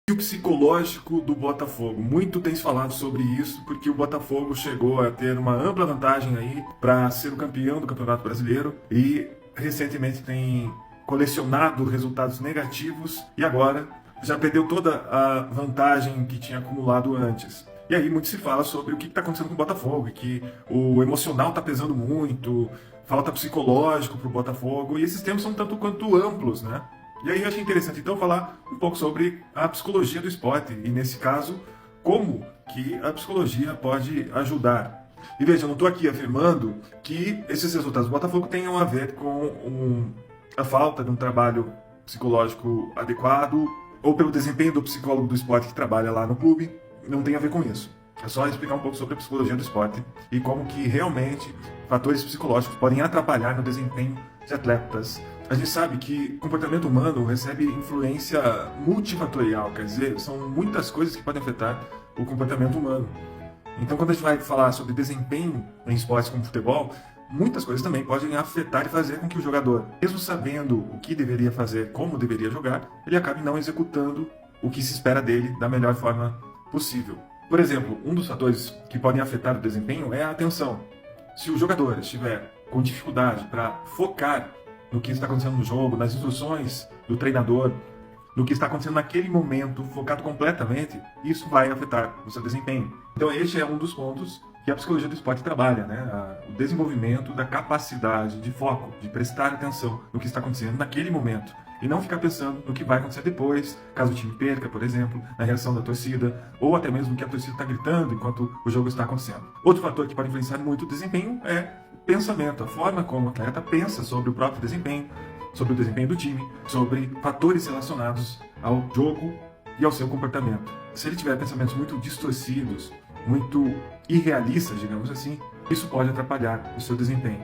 E o psicológico do Botafogo. Muito tem se falado sobre isso, porque o Botafogo chegou a ter uma ampla vantagem aí para ser o campeão do Campeonato Brasileiro e recentemente tem colecionado resultados negativos e agora já perdeu toda a vantagem que tinha acumulado antes. E aí muito se fala sobre o que está acontecendo com o Botafogo, e que o emocional está pesando muito, falta psicológico para o Botafogo, e esses temas são tanto quanto amplos, né? E aí eu achei interessante então falar um pouco sobre a psicologia do esporte, e nesse caso, como que a psicologia pode ajudar. E veja, eu não estou aqui afirmando que esses resultados do Botafogo tenham a ver com a falta de um trabalho psicológico adequado, ou pelo desempenho do psicólogo do esporte que trabalha lá no clube. Não tem a ver com isso. É só explicar um pouco sobre a psicologia do esporte e como que realmente fatores psicológicos podem atrapalhar no desempenho de atletas. A gente sabe que o comportamento humano recebe influência multifatorial, quer dizer, são muitas coisas que podem afetar o comportamento humano. Então, quando a gente vai falar sobre desempenho em esportes como futebol, muitas coisas também podem afetar e fazer com que o jogador, mesmo sabendo o que deveria fazer, como deveria jogar, ele acabe não executando o que se espera dele da melhor forma possível. Por exemplo, um dos fatores que podem afetar o desempenho é a atenção. Se o jogador estiver com dificuldade para focar no que está acontecendo no jogo, nas instruções do treinador, no que está acontecendo naquele momento, focado completamente, isso vai afetar o seu desempenho. Então este é um dos pontos que a psicologia do esporte trabalha, né? O desenvolvimento da capacidade de foco, de prestar atenção no que está acontecendo naquele momento. E não ficar pensando no que vai acontecer depois, caso o time perca, por exemplo, na reação da torcida, ou até mesmo no que a torcida está gritando enquanto o jogo está acontecendo. Outro fator que pode influenciar muito o desempenho é o pensamento, a forma como o atleta pensa sobre o próprio desempenho, sobre o desempenho do time, sobre fatores relacionados ao jogo e ao seu comportamento. Se ele tiver pensamentos muito distorcidos, muito irrealistas, digamos assim, isso pode atrapalhar o seu desempenho.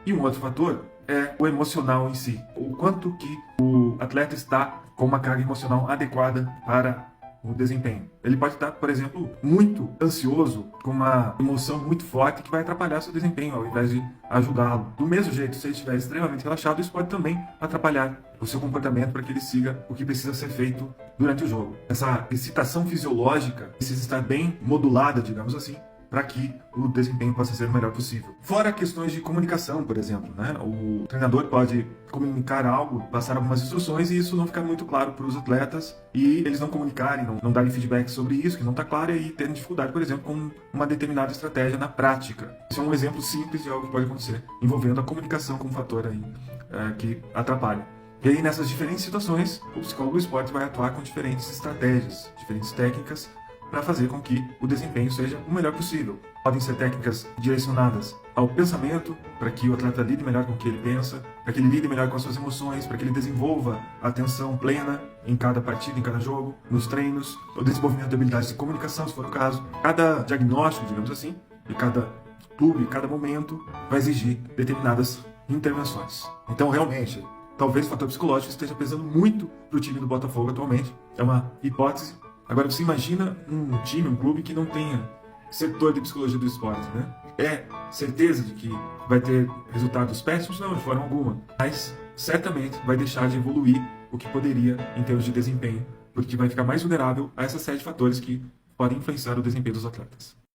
E um outro fator é o emocional em si. O quanto que o atleta está com uma carga emocional adequada para o desempenho. Ele pode estar, por exemplo, muito ansioso, com uma emoção muito forte que vai atrapalhar seu desempenho, ao invés de ajudá-lo. Do mesmo jeito, se ele estiver extremamente relaxado, isso pode também atrapalhar o seu comportamento para que ele siga o que precisa ser feito durante o jogo. Essa excitação fisiológica precisa estar bem modulada, digamos assim, para que o desempenho possa ser o melhor possível. Fora questões de comunicação, por exemplo, né? O treinador pode comunicar algo, passar algumas instruções e isso não ficar muito claro para os atletas e eles não comunicarem, não darem feedback sobre isso, que não está claro, e terem dificuldade, por exemplo, com uma determinada estratégia na prática. Isso é um exemplo simples de algo que pode acontecer, envolvendo a comunicação como um fator aí, que atrapalha. E aí, nessas diferentes situações, o psicólogo do esporte vai atuar com diferentes estratégias, diferentes técnicas, para fazer com que o desempenho seja o melhor possível. Podem ser técnicas direcionadas ao pensamento, para que o atleta lide melhor com o que ele pensa, para que ele lide melhor com as suas emoções, para que ele desenvolva a atenção plena em cada partida, em cada jogo, nos treinos, o desenvolvimento de habilidades de comunicação, se for o caso. Cada diagnóstico, digamos assim, de cada clube, cada momento, vai exigir determinadas intervenções. Então, realmente, talvez o fator psicológico esteja pesando muito para o time do Botafogo atualmente. É uma hipótese. Agora, você imagina um time, um clube que não tenha setor de psicologia do esporte, né? É certeza de que vai ter resultados péssimos? Não, de forma alguma. Mas, certamente, vai deixar de evoluir o que poderia em termos de desempenho, porque vai ficar mais vulnerável a essa série de fatores que podem influenciar o desempenho dos atletas.